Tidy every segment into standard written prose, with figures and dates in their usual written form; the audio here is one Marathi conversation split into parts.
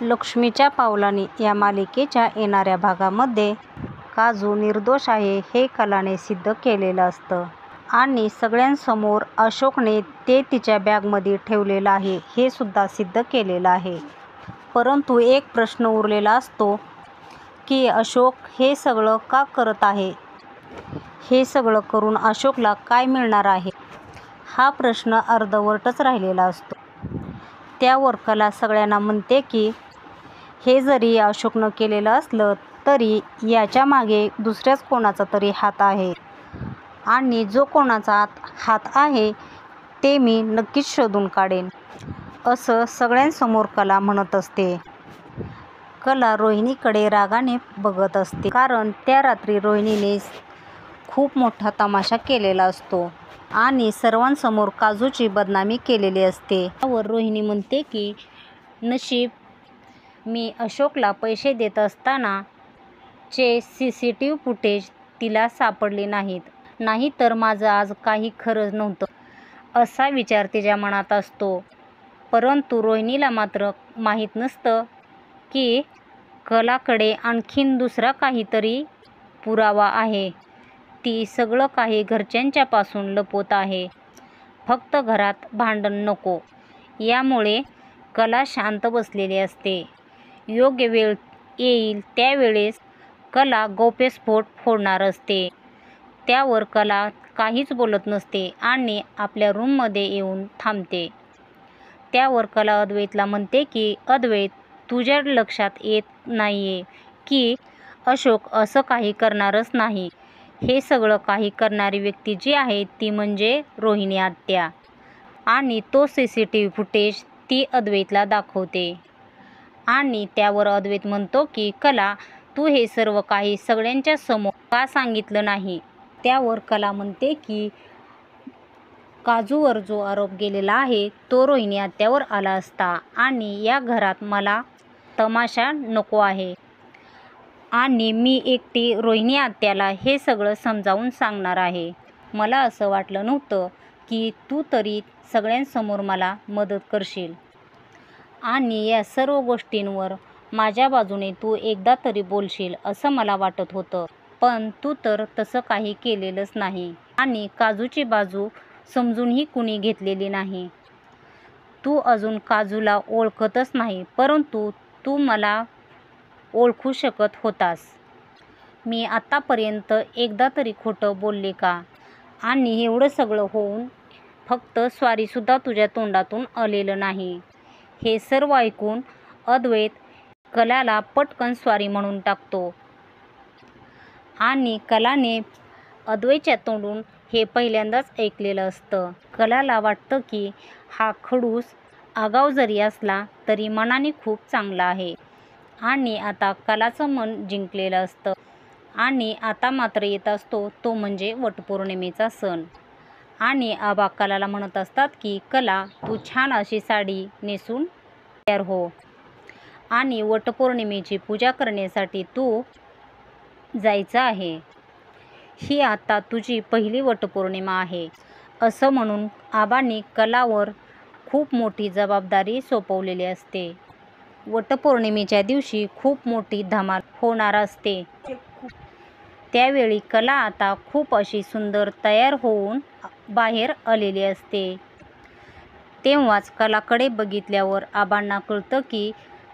लक्ष्मीच्या पावलांनी या मालिकेच्या येणाऱ्या भागामध्ये काजू निर्दोष आहे हे कलाने सिद्ध केलेलं असतं आणि सगळ्यांसमोर अशोकने ते तिच्या बॅगमध्ये ठेवलेलं आहे हे सुद्धा सिद्ध केलेलं आहे. परंतु एक प्रश्न उरलेला असतो की अशोक हे सगळं का करत आहे? हे सगळं करून अशोकला काय मिळणार आहे? हा प्रश्न अर्धवटच राहिलेला असतो. त्यावर कला सगळ्यांना म्हणते की हे जरी अशोकनं केलेलं असलं तरी याच्या मागे दुसऱ्याच कोणाचा तरी हात आहे आणि जो कोणाचा हात आहे ते मी नक्कीच शोधून काढेन, असं सगळ्यांसमोर कला म्हणत असते. कला रोहिणीकडे रागाने बघत असते कारण त्या रात्री रोहिणीने खूप मोठा तमाशा केलेला असतो आणि सर्वांसमोर काजूची बदनामी केलेली असते. त्यावर रोहिणी म्हणते की नशीब मी अशोकला पैसे देत असताना चे CCTV फुटेज तिला सापडले नाहीत, नाहीतर माझं आज काही खरंच नव्हतं, असा विचार तिच्या मनात असतो. परंतु रोहिणीला मात्र माहीत नसतं की कलाकडे आणखीन दुसरा काहीतरी पुरावा आहे. ती सगळं काही घरच्यांच्यापासून लपवत आहे. फक्त घरात भांडण नको यामुळे कला शांत बसलेली असते. योग्य वेळ येईल त्यावेळेस कला गौप्यस्फोट फोडणार असते. त्यावर कला काहीच बोलत नसते आणि आपल्या रूममध्ये येऊन थांबते. त्यावर कला अद्वैतला म्हणते की अद्वैत, तुझ्या लक्षात येत नाहीये की अशोक असं काही करणारच नाही. हे सगळं काही करणारी व्यक्ती जी आहे ती म्हणजे रोहिणी आत्या आणि तो CCTV फुटेज ती अद्वैतला दाखवते आणि त्यावर अद्वैत म्हणतो की कला, तू हे सर्व काही सगळ्यांच्या समोर का सांगितलं नाही? त्यावर कला म्हणते की काजूवर जो आरोप केलेला आहे तो रोहिणी आत्यावर आला असता आणि या घरात मला तमाशा नको आहे आणि मी एकटी रोहिणी आत्याला हे सगळं समजावून सांगणार आहे. मला असं वाटलं नव्हतं की तू तरी सगळ्यांसमोर मला मदत करशील आणि या सर्व गोष्टींवर माझ्या बाजूने तू एकदा तरी बोलशील असं मला वाटत होतं, पण तू तर तसं काही केलेलंच नाही आणि काजूची बाजू समजूनही कुणी घेतलेली नाही. तू अजून काजूला ओळखतच नाही, परंतु तू मला ओळखू शकत होतास. मी आतापर्यंत एकदा तरी खोटं बोलले का? आणि एवढं सगळं होऊन फक्त स्वारीसुद्धा तुझ्या तोंडातून आलेलं नाही. हे सर्व ऐकून अद्वैत कलाला पटकन स्वारी म्हणून टाकतो आणि कलाने अद्वैतच्या तोंडून हे पहिल्यांदाच ऐकलेलं असतं. कलाला वाटतं की हा खडूस आगाऊ जरी असला तरी मनाने खूप चांगला आहे आणि आता कलाचं मन जिंकलेलं असतं आणि आता मात्र येत असतो तो म्हणजे वटपौर्णिमेचा सण आणि आबा कलाला म्हणत असतात की कला, तू छान अशी साडी नेसून तयार हो आणि वटपौर्णिमेची पूजा करण्यासाठी तू जायचं आहे. ही आता तुझी पहिली वटपौर्णिमा आहे, असं म्हणून आबांनी कलावर खूप मोठी जबाबदारी सोपवलेली असते. वटपौर्णिमेच्या दिवशी खूप मोठी धमाल होणार असते. त्यावेळी कला आता खूप अशी सुंदर तयार होऊन बाहेर आलेली असते. तेव्हाच कलाकडे बघितल्यावर आबांना कळतं की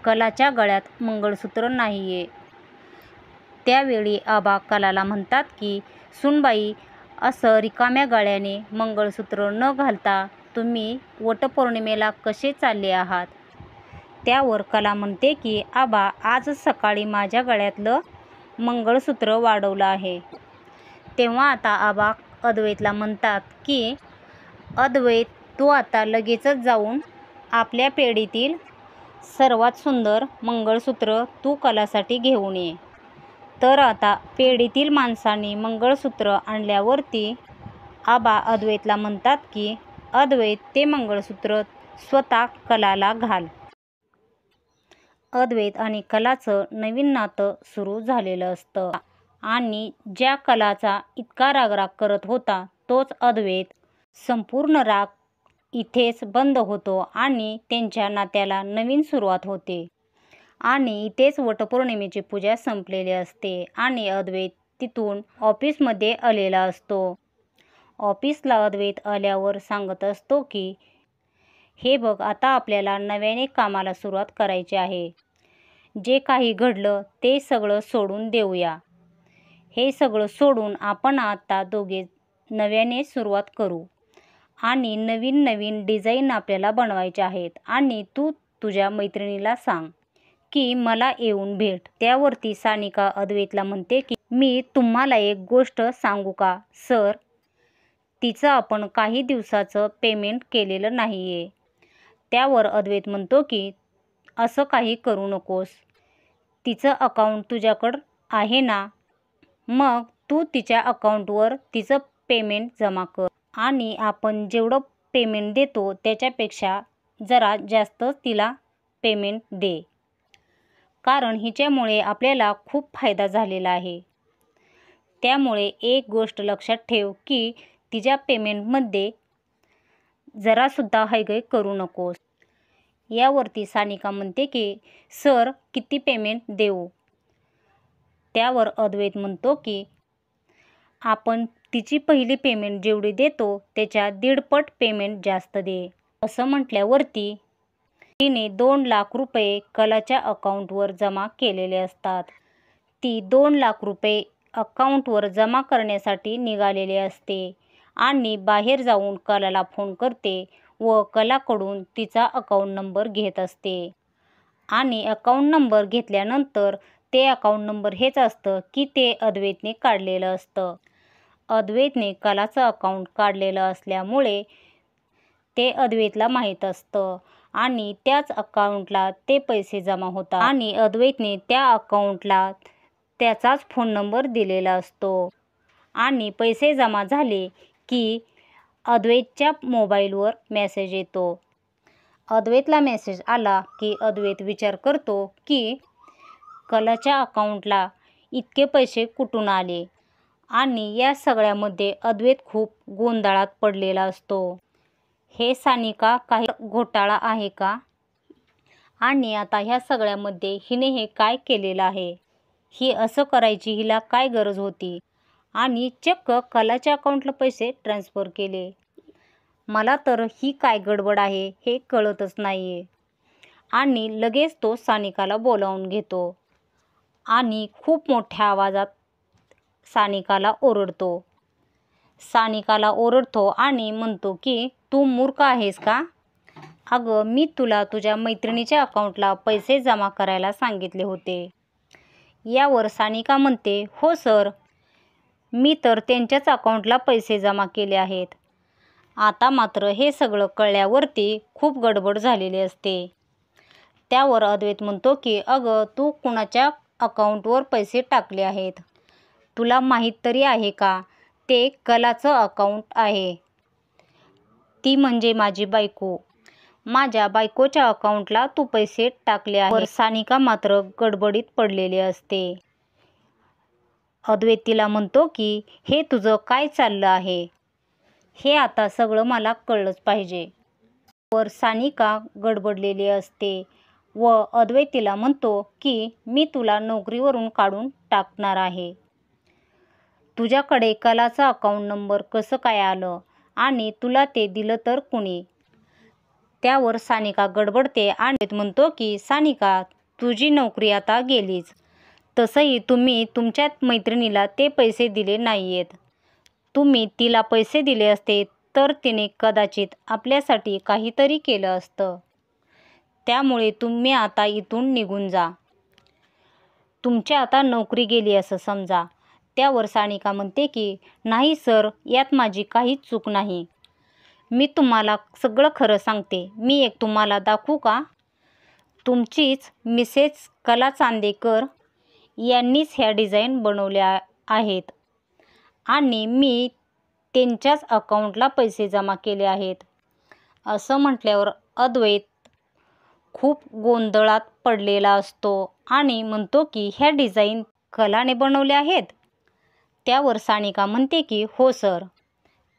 कलाच्या गळ्यात मंगळसूत्र नाहीये. त्यावेळी आबा कलाला म्हणतात की सूनबाई, असं रिकाम्या गळ्याने मंगळसूत्र न घालता तुम्ही वटपौर्णिमेला कसे चालले आहात? त्यावर कला म्हणते की आबा, आजच सकाळी माझ्या गळ्यातलं मंगळसूत्र वाढवलं आहे. तेव्हा आता आबा अद्वैतला म्हणतात की अद्वैत, तू आता लगेचच जाऊन आपल्या पेढीतील सर्वात सुंदर मंगळसूत्र तू कलासाठी घेऊन ये. तर आता पेढीतील माणसाने मंगळसूत्र आणल्यावरती आबा अद्वैतला म्हणतात की अद्वैत, ते मंगळसूत्र स्वतः कलाला घाल. अद्वैत आणि कलाचं नवीन नातं सुरू झालेलं असतं आणि ज्या कलाचा इतका राग करत होता तोच अद्वैत, संपूर्ण राग इथेच बंद होतो आणि त्यांच्या नात्याला नवीन सुरुवात होते. आणि इथेच वटपौर्णिमेची पूजा संपलेली असते आणि अद्वैत तिथून ऑफिसमध्ये आलेला असतो. ऑफिसला अद्वैत आल्यावर सांगत असतो की हे बघ, आता आपल्याला नव्याने कामाला सुरुवात करायची आहे. जे काही घडलं ते सगळं सोडून देऊया. हे सगळं सोडून आपण आता दोघे नव्याने सुरुवात करू आणि नवीन नवीन डिझाईन आपल्याला बनवायचे आहेत आणि तू तुझ्या मैत्रिणीला सांग की मला येऊन भेट. त्यावरती सानिका अद्वैतला म्हणते की मी तुम्हाला एक गोष्ट सांगू का सर, तिचं आपण काही दिवसाचं पेमेंट केलेलं नाही आहे. त्यावर अद्वैत म्हणतो की असं काही करू नकोस. तिचं अकाउंट तुझ्याकडं आहे ना, मग तू तिच्या अकाउंटवर तिचं पेमेंट जमा कर आणि आपण जेवढं पेमेंट देतो त्याच्यापेक्षा जरा जास्त तिला पेमेंट दे, कारण हिच्यामुळे आपल्याला खूप फायदा झालेला आहे. त्यामुळे एक गोष्ट लक्षात ठेव की तिच्या पेमेंटमध्ये जरासुद्धा हयगय करू नकोस. यावरती सानिका म्हणते की सर, किती पेमेंट देऊ? त्यावर अद्वैत म्हणतो की आपण तिची पहिली पेमेंट जेवढी देतो त्याच्या 1.5 पट पेमेंट जास्त दे. असं म्हटल्यावरती तिने 2 लाख रुपये कलाच्या अकाउंटवर जमा केलेले असतात. ती 2 लाख रुपये अकाउंटवर जमा करण्यासाठी निघालेली असते आणि बाहेर जाऊन कलाला फोन करते व कलाकडून तिचा अकाउंट नंबर घेत असते. आणि अकाउंट नंबर घेतल्यानंतर ते अकाउंट नंबर हेच असतं की ते अद्वैतने काढलेलं असतं. अद्वैतने कलाचं अकाउंट काढलेलं असल्यामुळे ते अद्वैतला माहीत असतं आणि त्याच अकाउंटला ते पैसे जमा होतात आणि अद्वैतने त्या अकाउंटला त्याचाच फोन नंबर दिलेला असतो. आणि पैसे जमा झाले की अद्वैतच्या मोबाईलवर मेसेज येतो. अद्वैतला मेसेज आला की अद्वैत विचार करतो की कलाच्या अकाउंटला इतके पैसे कुठून आले आणि या सगळ्यामध्ये अद्वैत खूप गोंधळात पडलेला असतो. हे सानिका काही घोटाळा आहे का? आणि आता ह्या सगळ्यामध्ये हिने हे काय केलेलं आहे? ही असं करायची हिला काय गरज होती? आणि चक्क कलाच्या अकाउंटला पैसे ट्रान्सफर केले. मला तर ही काय गडबड आहे हे कळतच नाहीये. आणि लगेच तो सानिकाला बोलावून घेतो आणि खूप मोठ्या आवाजात सानिकाला ओरडतो आणि म्हणतो की तू मूर्ख आहेस का? अगं, मी तुला तुझ्या मैत्रिणीच्या अकाउंटला पैसे जमा करायला सांगितले होते. यावर सानिका म्हणते हो सर, मी तर त्यांच्याच अकाउंटला पैसे जमा केले आहेत. आता मात्र हे सगळं कळल्यावरती खूप गडबड झालेली असते. त्यावर अद्वैत म्हणतो की अगं, तू कुणाच्या अकाउंटवर पैसे टाकले आहेत? तुला माहीत तरी आहे का? ते कलाचं अकाउंट आहे. ती म्हणजे माझी बायको. माझ्या बायकोच्या अकाउंटला तू पैसे टाकले आहेत. सानिका मात्र गडबडीत पडलेली असते. अद्वैत तिला म्हणतो की हे तुझं काय चाललं आहे? हे आता सगळं मला कळलंच पाहिजे. वर सानिका गडबडलेली असते व अद्वैत तिला म्हणतो की मी तुला नोकरीवरून काढून टाकणार आहे. तुझ्याकडे कलाचं अकाउंट नंबर कसं काय आलं आणि तुला ते दिलं तर कुणी? त्यावर सानिका गडबडते आणि अद्वैत म्हणतो की सानिका, तुझी नोकरी आता गेलीच. तसंही तुम्ही तुमच्या मैत्रिणीला ते पैसे दिले नाहीयेत. तुम्ही तिला पैसे दिले असते तर तिने कदाचित आपल्यासाठी काहीतरी केलं असतं. त्यामुळे तुम्ही आता इथून निघून जा. तुमची आता नोकरी गेली असं समजा. त्यावर सानिका म्हणते की नाही सर, यात माझी काहीच चूक नाही. मी तुम्हाला सगळं खरं सांगते. मी एक तुम्हाला दाखवू का? तुमचीच मिसेस कला चांदेकर यांनीच ह्या डिझाईन बनवल्या आहेत आणि मी त्यांच्याच अकाउंटला पैसे जमा केले आहेत. असं म्हटल्यावर अद्वैत खूप गोंधळात पडलेला असतो आणि म्हणतो की ह्या डिझाईन कलाने बनवल्या आहेत? त्यावर सानिका म्हणते की हो सर.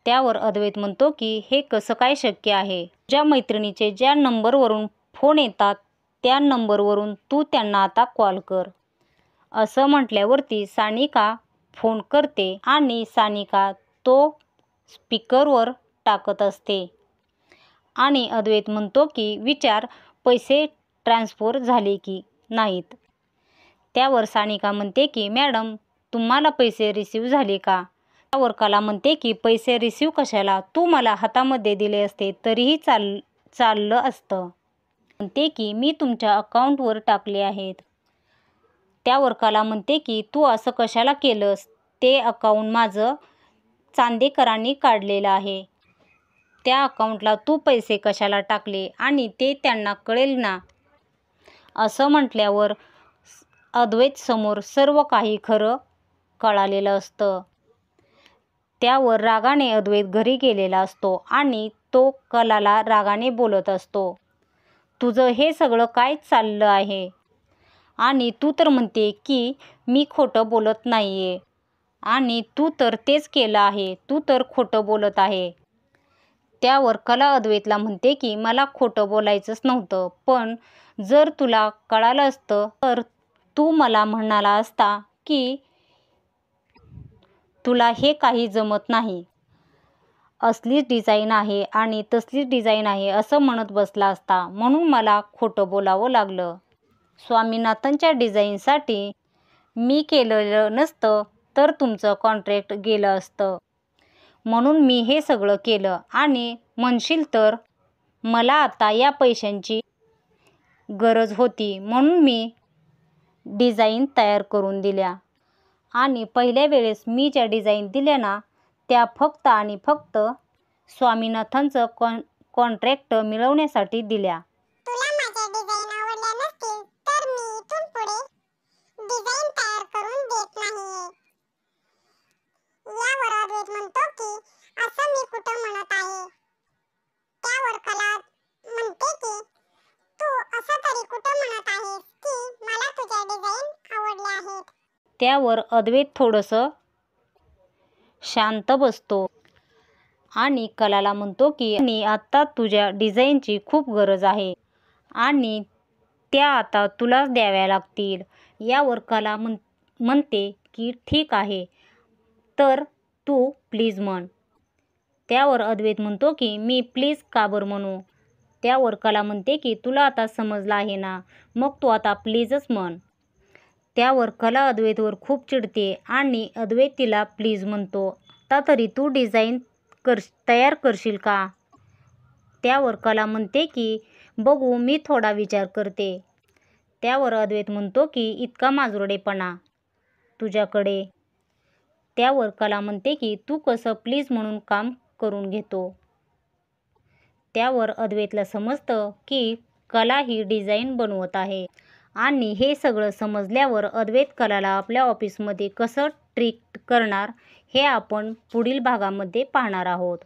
त्यावर अद्वैत म्हणतो की हे कसं काय शक्य आहे? तुझ्या मैत्रिणीचे ज्या नंबरवरून फोन येतात त्या नंबरवरून तू त्यांना आता कॉल कर. असं म्हटल्यावरती सानिका फोन करते आणि सानिका तो स्पीकरवर टाकत असते आणि अद्वैत म्हणतो की विचार पैसे ट्रान्सफर झाले की नाहीत. त्यावर सानिका म्हणते की मॅडम तुम्हाला पैसे रिसीव्ह झाले का? त्यावर कला म्हणते की पैसे रिसीव्ह कशाला, तू मला हातामध्ये दिले असते तरीही चाललं असतं. म्हणते की मी तुमच्या अकाउंटवर टाकले आहेत. त्यावर कला म्हणते की तू असं कशाला केलंस, ते अकाउंट माझं चांदेकरांनी काढलेलं आहे. त्या अकाउंटला तू पैसे कशाला टाकले आणि ते त्यांना कळेल ना. असं म्हटल्यावर अद्वैत समोर सर्व काही खरं कळालेलं असतं. त्यावर रागाने अद्वैत घरी गेलेला असतो आणि तो कलाला रागाने बोलत असतो, तुझं हे सगळं काय चाललं आहे आणि तू तर म्हणते की मी खोटं बोलत नाहीये आणि तू तर तेच केलं आहे, तू तर खोटं बोलत आहे. त्यावर कला अद्वैतला म्हणते की मला खोटं बोलायचंच नव्हतं, पण जर तुला कळालं असतं तर तू मला म्हणाला असता की तुला हे काही जमत नाही, असलीच डिझाईन आहे आणि तसलीच डिझाईन आहे असं म्हणत बसला असता, म्हणून मला खोटं बोलावं लागलं. स्वामीनाथनच्या डिझाईनसाठी मी केलेलं नसतं तर तुमचं कॉन्ट्रॅक्ट गेलं असतं, म्हणून मी हे सगळं केलं आणि म्हणशील तर मला आता या पैशांची गरज होती म्हणून मी डिझाईन तयार करून दिल्या आणि पहिल्या वेळेस मी ज्या डिझाईन दिल्या ना त्या फक्त आणि फक्त स्वामीनाथनचं कॉन्ट्रॅक्ट मिळवण्यासाठी दिल्या. तुला माझ्या डिझाईन आवडल्या नसतील तर मी इथून पुढे डिझाईन तयार करून देत नाहीये. यावर अद्वैत म्हणतो की असं मी कुठं म्हणत आहे. त्यावर कला म्हणते की तू असं तरी कुठं म्हणत आहेस की मला तुझ्या डिझाईन आवडल्या आहेत. त्यावर अद्वैत थोडंसं शांत बसतो आणि कलाला म्हणतो की आता तुझ्या डिझाईनची खूप गरज आहे आणि त्या आता तुलाच द्याव्या लागतील. यावर कला म्हणते की ठीक आहे, तर तू प्लीज म्हण. त्यावर अद्वैत म्हणतो की मी प्लीज का बरं म्हणू. त्यावर कला म्हणते की तुला आता समजलं आहे ना, मग तू आता प्लीजच म्हण. त्यावर कला अद्वैतवर खूप चिडते आणि अद्वैत तिला प्लीज म्हणतो, आता तरी तू डिझाईन तयार करशील का. त्यावर कला म्हणते की बघू, मी थोडा विचार करते. त्यावर अद्वैत म्हणतो की इतका माजुरडेपणा तुझ्याकडे. त्यावर कला म्हणते की तू कसं प्लीज म्हणून काम करून घेतो. त्यावर अद्वैतला समजतं की कला ही डिझाईन बनवत आहे आणि हे सगळं समजल्यावर अद्वैत कलाला आपल्या ऑफिसमध्ये कसं ट्रीट करणार हे आपण पुढील भागामध्ये पाहणार आहोत.